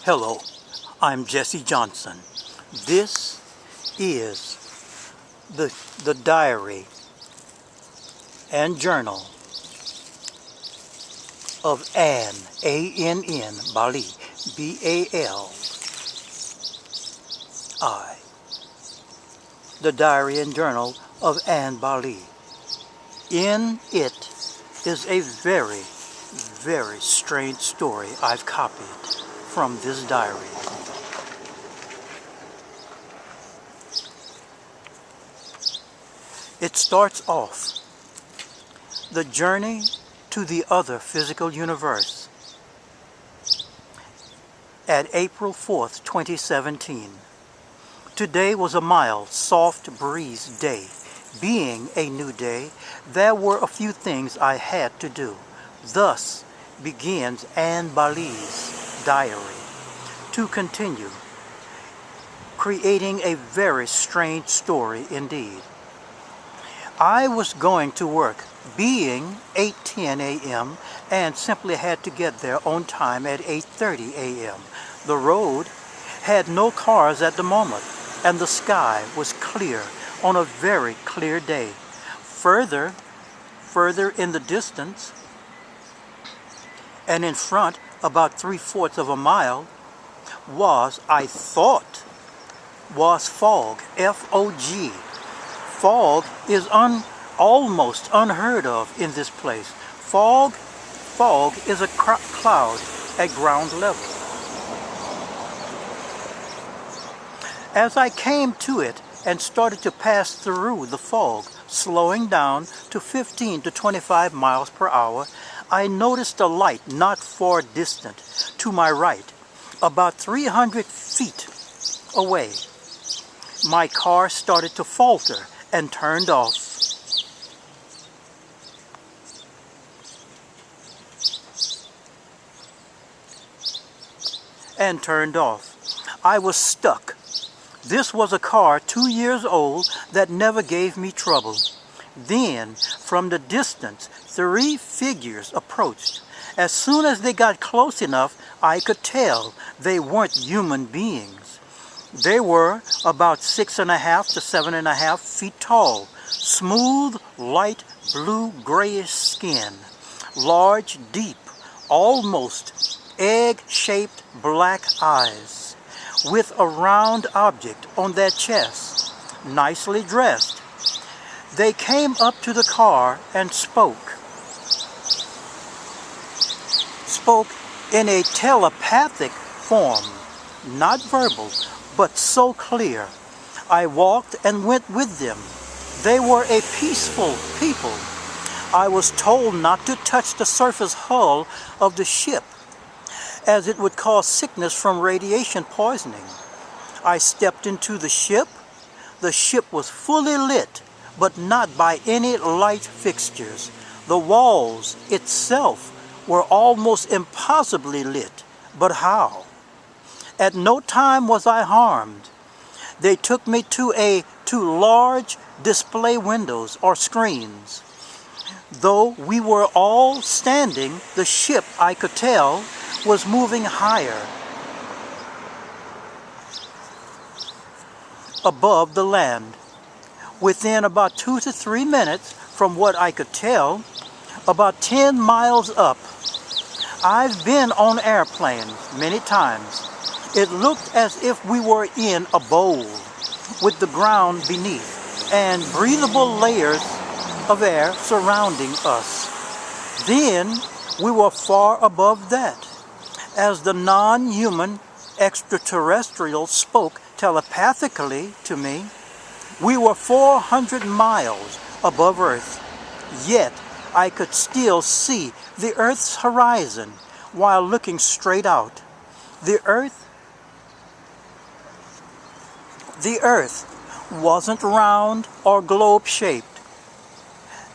Hello, I'm Jessie Johnson. This is the diary and journal of Ann, A-N-N, Balii, B-A-L-I. The diary and journal of Ann Balii. In it is a very, very strange story I've copied from this diary. It starts off, the journey to the other physical universe, at April 4th, 2017. Today was a mild, soft breeze day. Being a new day, there were a few things I had to do. Thus begins Ann Balii's diary, to continue creating a very strange story indeed. I was going to work, being 8:10 a.m., and simply had to get there on time at 8:30 a.m. The road had no cars at the moment, and the sky was clear on a very clear day. Further in the distance, and in front about 3/4 of a mile, was, I thought, was fog, F-O-G. Fog is almost unheard of in this place. Fog is a cloud at ground level. As I came to it and started to pass through the fog, slowing down to 15 to 25 miles per hour, I noticed a light not far distant to my right, about 300 feet away. My car started to falter and turned off. I was stuck. This was a car 2 years old that never gave me trouble. Then, from the distance, 3 figures approached. As soon as they got close enough, I could tell they weren't human beings. They were about 6.5 to 7.5 feet tall, smooth, light blue grayish skin, large, deep, almost egg-shaped black eyes, with a round object on their chest, nicely dressed. They came up to the car and spoke in a telepathic form, not verbal, but so clear. I walked and went with them. They were a peaceful people. I was told not to touch the surface hull of the ship, as it would cause sickness from radiation poisoning. I stepped into the ship. The ship was fully lit, but not by any light fixtures. The walls itself were almost impossibly lit, but how? At no time was I harmed. They took me to large display windows or screens. Though we were all standing, the ship, I could tell, was moving higher above the land. Within about 2 to 3 minutes, from what I could tell, about 10 miles up. I've been on airplanes many times. It looked as if we were in a bowl with the ground beneath and breathable layers of air surrounding us. Then we were far above that. As the non-human extraterrestrial spoke telepathically to me, we were 400 miles above Earth, yet I could still see the Earth's horizon while looking straight out. The Earth wasn't round or globe-shaped,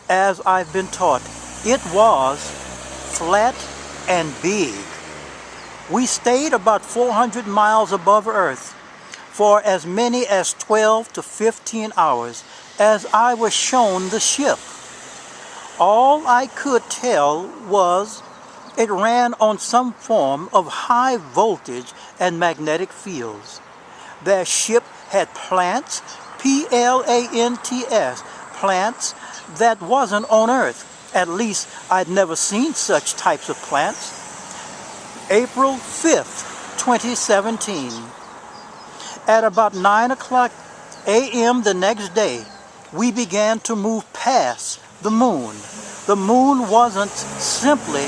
as I've been taught. It was flat and big. We stayed about 400 miles above Earth for as many as 12 to 15 hours as I was shown the ship. All I could tell was It ran on some form of high voltage and magnetic fields. Their ship had plants, plants, plants that wasn't on Earth. At least I'd never seen such types of plants. April 5th, 2017. At about 9 a.m. the next day, we began to move past the moon. The moon wasn't simply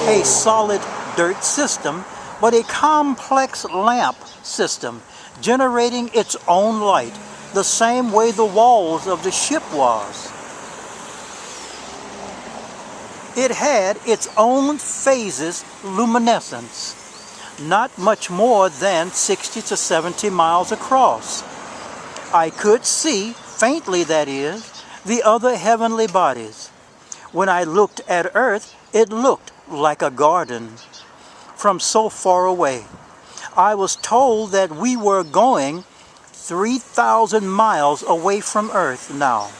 a solid dirt system, but a complex lamp system generating its own light, the same way the walls of the ship was. It had its own phases luminescence, not much more than 60 to 70 miles across. I could see, faintly that is, the other heavenly bodies. When I looked at Earth, it looked like a garden from so far away. I was told that we were going 3,000 miles away from Earth now,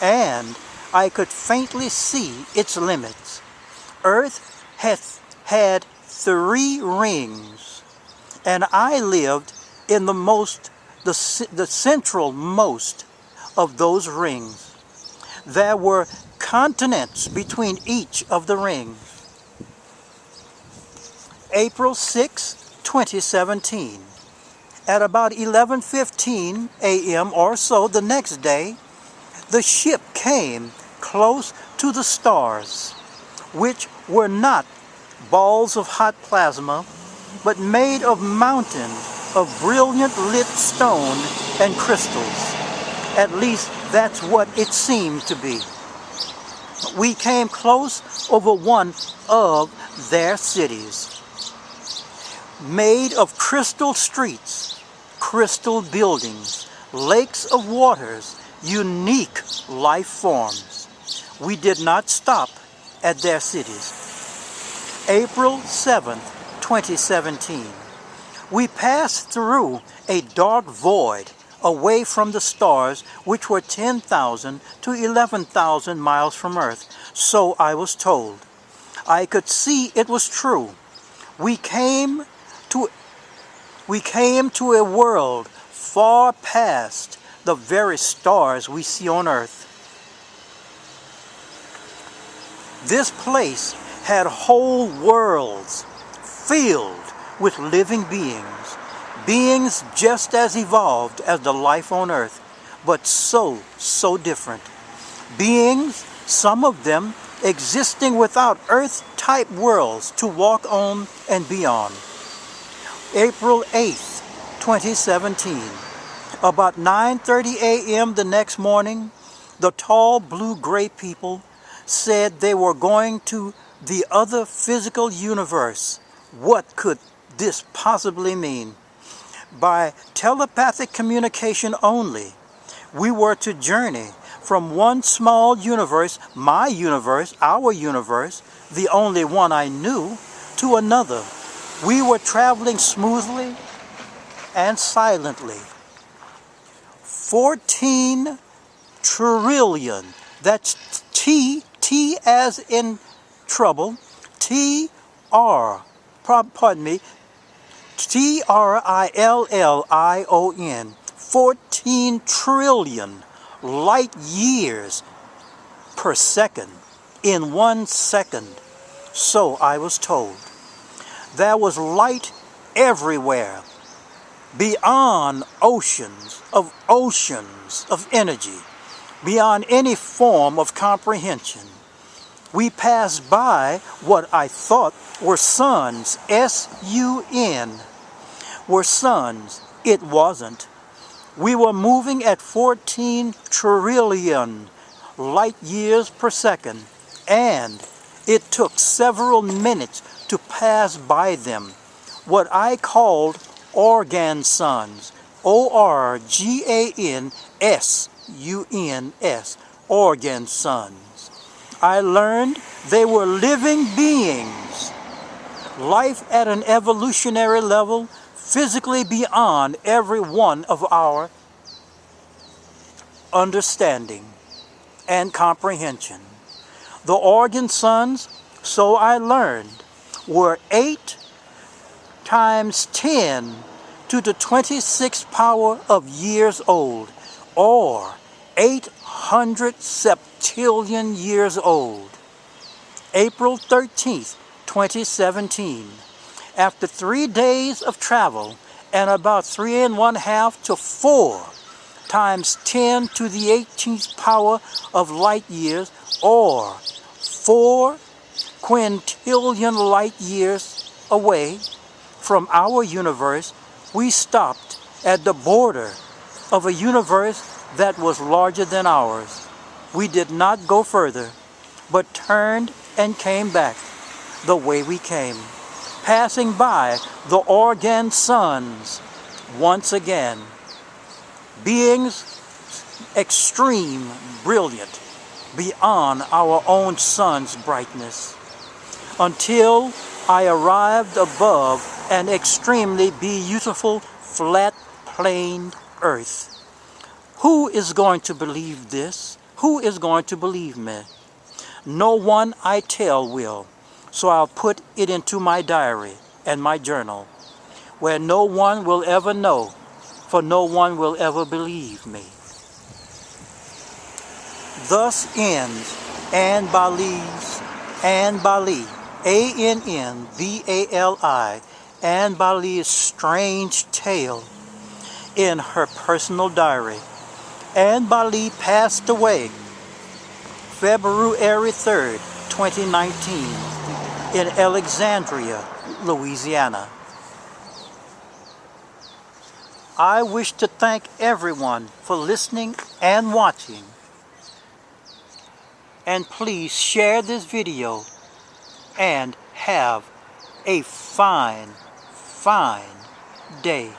and I could faintly see its limits. Earth had 3 rings, and I lived in the central most of those rings. There were continents between each of the rings. April 6, 2017. At about 11:15 a.m. or so the next day, the ship came close to the stars, which were not balls of hot plasma, but made of mountains of brilliant lit stone and crystals. At least that's what it seemed to be. We came close over one of their cities, made of crystal streets, crystal buildings, lakes of waters, unique life forms. We did not stop at their cities. April 7th, 2017. We passed through a dark void away from the stars, which were 10,000 to 11,000 miles from Earth. So I was told. I could see it was true. We came to a world far past the very stars we see on Earth. This place had whole worlds filled with living beings, beings just as evolved as the life on Earth, but so different. Beings, some of them existing without Earth-type worlds to walk on and beyond. April 8th, 2017. About 9:30 a.m. the next morning, the tall blue-gray people said they were going to the other physical universe. What could this possibly mean? By telepathic communication only, we were to journey from one small universe, my universe, our universe, the only one I knew, to another. We were traveling smoothly and silently. 14 trillion, that's T as in trouble, TRILLION, 14 trillion light years per second in 1 second. So I was told. There was light everywhere, beyond oceans of energy, beyond any form of comprehension. We passed by what I thought were suns, S-U-N, were suns. It wasn't. We were moving at 14 trillion light years per second, and it took several minutes to pass by them, what I called organ suns, ORGANSUNS, organ suns. I learned they were living beings, life at an evolutionary level, physically beyond every one of our understanding and comprehension. The organ suns so I learned, were 8 times 10 to the 26th power of years old, or 800 septillion years old. April 13th, 2017. After 3 days of travel and about 3½ to 4 times 10 to the 18th power of light years, or 4 quintillion light years away from our universe, we stopped at the border of a universe that was larger than ours. We did not go further, but turned and came back the way we came, passing by the Organ suns once again. Beings extreme, brilliant, beyond our own sun's brightness, until I arrived above an extremely beautiful flat-planed earth. Who is going to believe this? Who is going to believe me? No one I tell will, so I'll put it into my diary and my journal, where no one will ever know, for no one will ever believe me. Thus ends Ann Balii's, Ann Balii, A-N-N-B-A-L-I, Ann Balii's strange tale in her personal diary. Ann Balii passed away February 3rd, 2019 in Alexandria, Louisiana. I wish to thank everyone for listening and watching. And please share this video and have a fine, fine day.